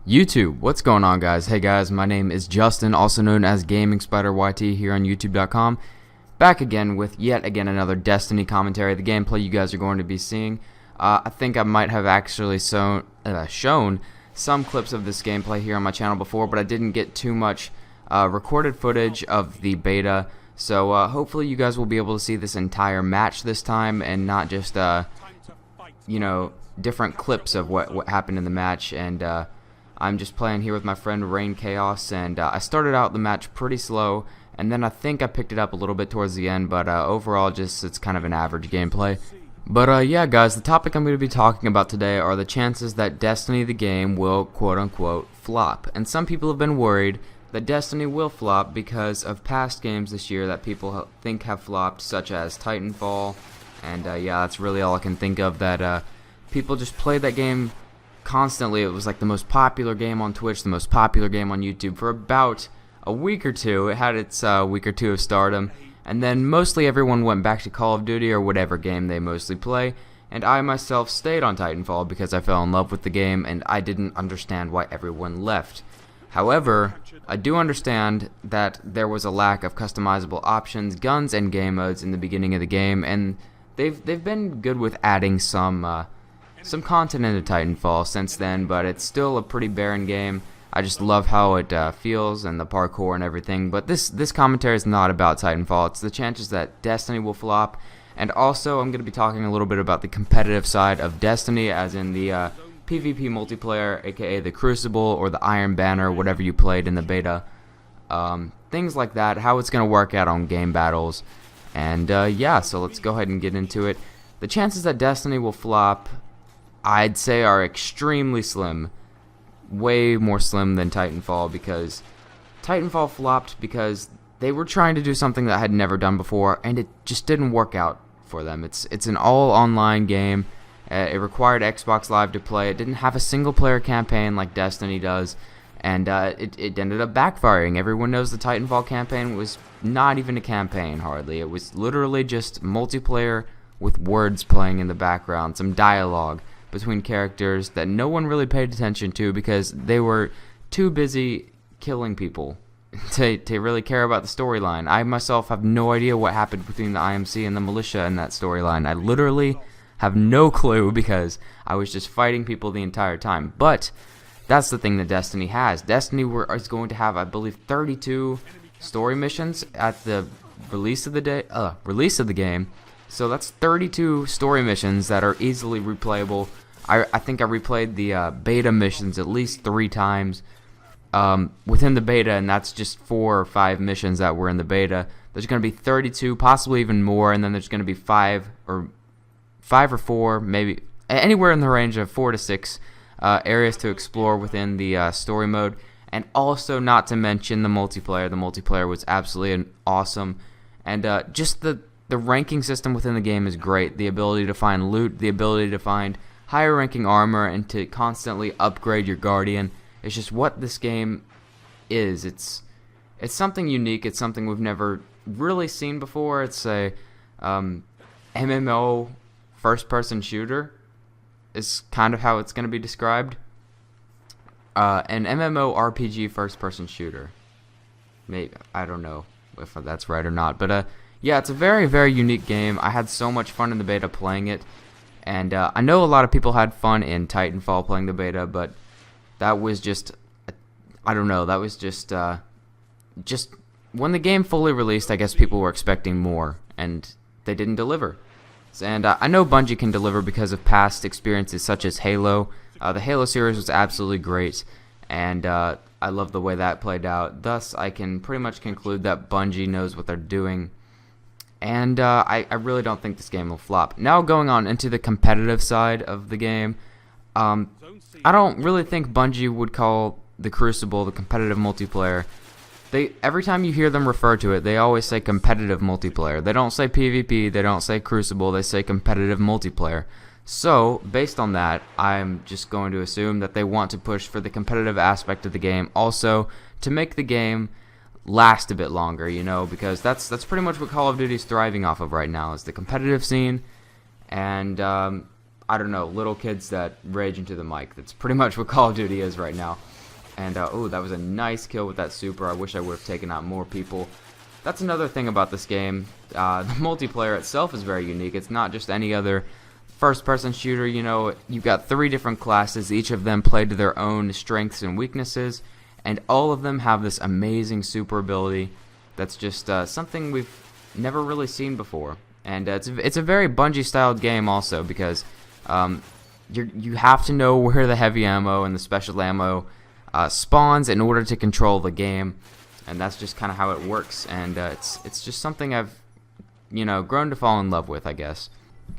YouTube, what's going on, guys? Hey guys, my name is Justin, also known as Gaming Spider YT here on YouTube.com. Back again with yet again another Destiny commentary. The gameplay you guys are going to be seeing. I think I might have actually shown some clips of this gameplay here on my channel before, but I didn't get too much recorded footage of the beta. So hopefully you guys will be able to see this entire match this time and not just you know, different clips of what happened in the match. And I'm just playing here with my friend Rain Chaos, and I started out the match pretty slow, and then I think I picked it up a little bit towards the end, but overall just it's kind of an average gameplay. But yeah guys, the topic I'm going to be talking about today are the chances that Destiny the game will quote-unquote flop. And some people have been worried that Destiny will flop because of past games this year that people think have flopped, such as Titanfall, and yeah, that's really all I can think of, that people just played that game constantly. It was like the most popular game on Twitch, the most popular game on YouTube for about a week or two. It had its week or two of stardom, and then mostly everyone went back to Call of Duty or whatever game they mostly play, and I myself stayed on Titanfall because I fell in love with the game and I didn't understand why everyone left. However, I do understand that there was a lack of customizable options, guns, and game modes in the beginning of the game, and they've been good with adding some content into Titanfall since then, but it's still a pretty barren game. I just love how it feels and the parkour and everything. But this commentary is not about Titanfall. It's the chances that Destiny will flop, and also I'm going to be talking a little bit about the competitive side of Destiny, as in the PvP multiplayer, aka the Crucible or the Iron Banner, whatever you played in the beta. Things like that, how it's going to work out on game battles. And yeah, so let's go ahead and get into it. The chances that Destiny will flop, I'd say, are extremely slim. Way more slim than Titanfall, because Titanfall flopped because they were trying to do something that I had never done before, and it just didn't work out for them. It's an all-online game. It required Xbox Live to play. It didn't have a single-player campaign like Destiny does, and it ended up backfiring. Everyone knows the Titanfall campaign was not even a campaign, hardly. It was literally just multiplayer with words playing in the background, some dialogue between characters that no one really paid attention to because they were too busy killing people to really care about the storyline. I myself have no idea what happened between the IMC and the militia in that storyline. I literally have no clue because I was just fighting people the entire time. But that's the thing that Destiny has. Destiny is going to have, I believe, 32 story missions at the release of the game. So that's 32 story missions that are easily replayable. I think I replayed the beta missions at least 3 times within the beta, and that's just 4 or 5 missions that were in the beta. There's going to be 32, possibly even more, and then there's going to be 5 or 4, maybe anywhere in the range of 4 to 6 areas to explore within the story mode. And also, not to mention the multiplayer. The multiplayer was absolutely awesome, and just the ranking system within the game is great. The ability to find loot, the ability to find higher ranking armor, and to constantly upgrade your Guardian. It's just what this game is. It's something unique. It's something we've never really seen before. It's a MMO first-person shooter is kind of how it's going to be described. An MMO RPG first-person shooter. Maybe, I don't know if that's right or not, but yeah, it's a very, very unique game. I had so much fun in the beta playing it, and I know a lot of people had fun in Titanfall playing the beta, but that was just, I don't know, that was just when the game fully released, I guess people were expecting more, and they didn't deliver. And I know Bungie can deliver because of past experiences such as Halo. The Halo series was absolutely great, and I love the way that played out. Thus, I can pretty much conclude that Bungie knows what they're doing. And I really don't think this game will flop. Now going on into the competitive side of the game, I don't really think Bungie would call the Crucible the competitive multiplayer. Every time you hear them refer to it, they always say competitive multiplayer. They don't say PvP, they don't say Crucible, they say competitive multiplayer. So, based on that, I'm just going to assume that they want to push for the competitive aspect of the game, also to make the game last a bit longer, you know, because that's pretty much what Call of Duty is thriving off of right now, is the competitive scene, and I don't know, little kids that rage into the mic. That's pretty much what Call of Duty is right now. And oh, that was a nice kill with that super. I wish I would have taken out more people. That's another thing about this game. The multiplayer itself is very unique. It's not just any other first-person shooter. You know, you've got 3 different classes. Each of them play to their own strengths and weaknesses, and all of them have this amazing super ability. That's just something we've never really seen before. And it's a very Bungie-styled game also, because you have to know where the heavy ammo and the special ammo spawns in order to control the game, and that's just kind of how it works. And it's just something I've grown to fall in love with, I guess.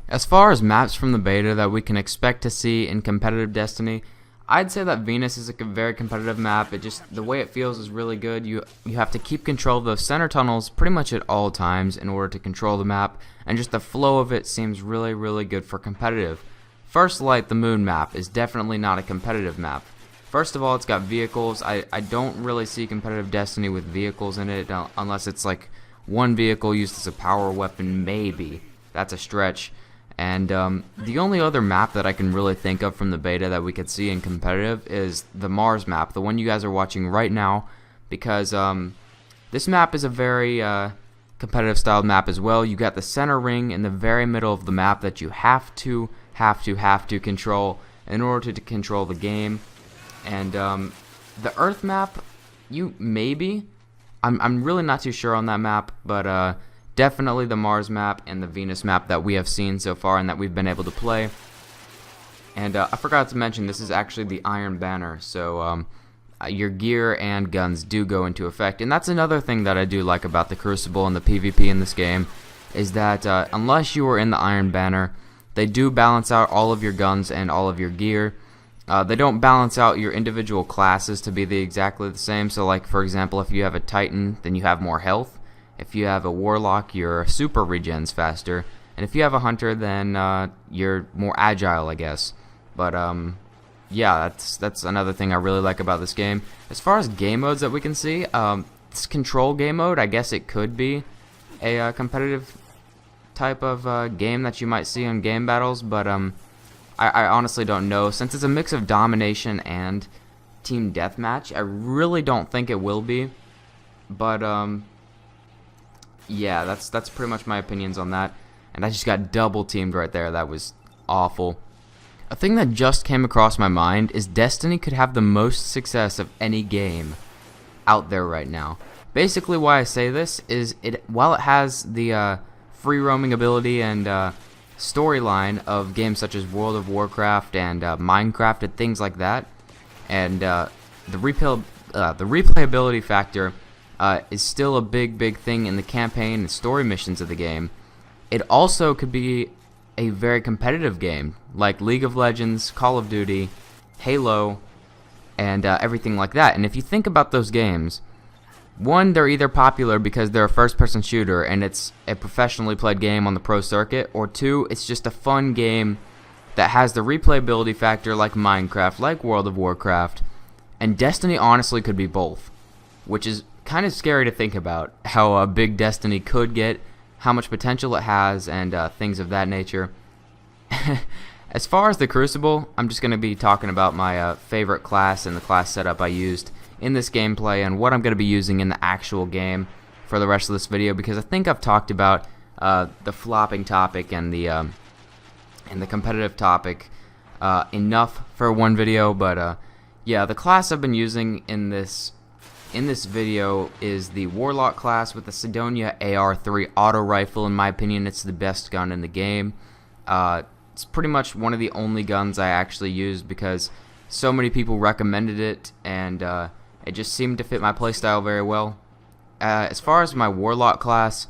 As far as maps from the beta that we can expect to see in competitive Destiny, I'd say that Venus is a very competitive map. It just, the way it feels is really good. You have to keep control of those center tunnels pretty much at all times in order to control the map, and just the flow of it seems really, really good for competitive. First Light, the moon map, is definitely not a competitive map. First of all, it's got vehicles. I don't really see competitive Destiny with vehicles in it, unless it's like one vehicle used as a power weapon, maybe. That's a stretch. And the only other map that I can really think of from the beta that we could see in competitive is the Mars map, the one you guys are watching right now, because this map is a very competitive styled map as well. You got the center ring in the very middle of the map that you have to control in order to control the game. And the Earth map, I'm really not too sure on that map, but definitely the Mars map and the Venus map that we have seen so far and that we've been able to play. And I forgot to mention, this is actually the Iron Banner, so your gear and guns do go into effect. And that's another thing that I do like about the Crucible and the PvP in this game, is that unless you are in the Iron Banner, they do balance out all of your guns and all of your gear. They don't balance out your individual classes to be exactly the same. So like, for example, if you have a Titan, then you have more health. If you have a Warlock, your super regens faster. And if you have a Hunter, then you're more agile, I guess. But yeah, that's another thing I really like about this game. As far as game modes that we can see, this control game mode, I guess it could be a competitive type of game that you might see in game battles, but I honestly don't know. Since it's a mix of domination and team deathmatch, I really don't think it will be. But yeah, that's pretty much my opinions on that. And I just got double teamed right there. That was awful. A thing that just came across my mind is Destiny could have the most success of any game out there right now. Basically, why I say this is while it has the free roaming ability and storyline of games such as World of Warcraft and Minecraft and things like that, and the replayability factor is still a big thing in the campaign and story missions of the game. It also could be a very competitive game, like League of Legends, Call of Duty, Halo, and everything like that. And if you think about those games, one, they're either popular because they're a first-person shooter and it's a professionally played game on the pro circuit, or two, it's just a fun game that has the replayability factor like Minecraft, like World of Warcraft, and Destiny honestly could be both, which is kind of scary to think about, how big Destiny could get, how much potential it has, and things of that nature. As far as the Crucible, I'm just going to be talking about my favorite class and the class setup I used in this gameplay and what I'm going to be using in the actual game for the rest of this video, because I think I've talked about the flopping topic and the competitive topic enough for one video. But yeah, the class I've been using in this video is the Warlock class with the Sidonia AR3 auto rifle. In my opinion, it's the best gun in the game. It's pretty much one of the only guns I actually used because so many people recommended it, and it just seemed to fit my playstyle very well. As far as my Warlock class,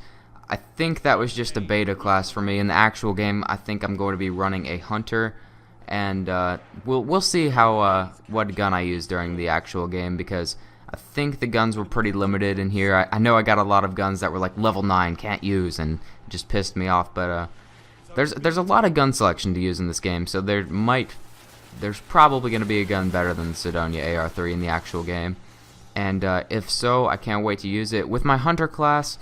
I think that was just a beta class for me. In the actual game, I think I'm going to be running a Hunter, and we'll see how what gun I use during the actual game, because I think the guns were pretty limited in here. I know I got a lot of guns that were like level 9, can't use, and it just pissed me off. But there's a lot of gun selection to use in this game, so there's probably going to be a gun better than the Sidonia AR3 in the actual game. And if so, I can't wait to use it. With my Hunter class,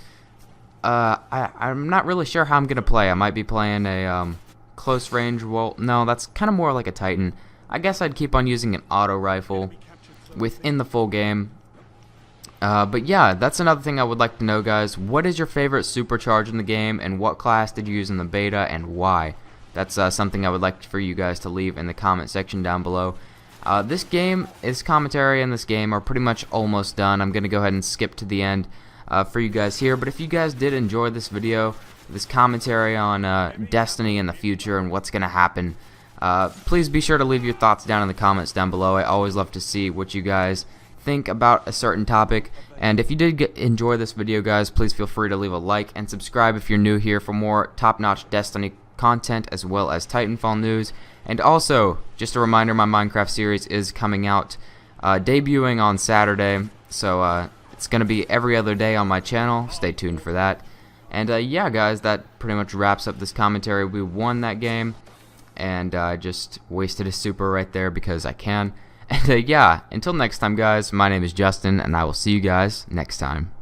I'm not really sure how I'm going to play. I might be playing a close range. Well, no, that's kind of more like a Titan. I guess I'd keep on using an auto rifle. within the full game. But yeah, that's another thing I would like to know, guys. What is your favorite supercharge in the game, and what class did you use in the beta, and why? That's something I would like for you guys to leave in the comment section down below. This commentary and this game are pretty much almost done. I'm going to go ahead and skip to the end for you guys here. But if you guys did enjoy this video, this commentary on Destiny in the future and what's going to happen, please be sure to leave your thoughts down in the comments down below. I always love to see what you guys think about a certain topic. And if you did enjoy this video, guys, please feel free to leave a like and subscribe if you're new here for more top-notch Destiny content as well as Titanfall news. And also, just a reminder, my Minecraft series is coming out, debuting on Saturday, so it's going to be every other day on my channel. Stay tuned for that. And yeah, guys, that pretty much wraps up this commentary. We won that game, and I just wasted a super right there because I can. And yeah, until next time, guys, my name is Justin, and I will see you guys next time.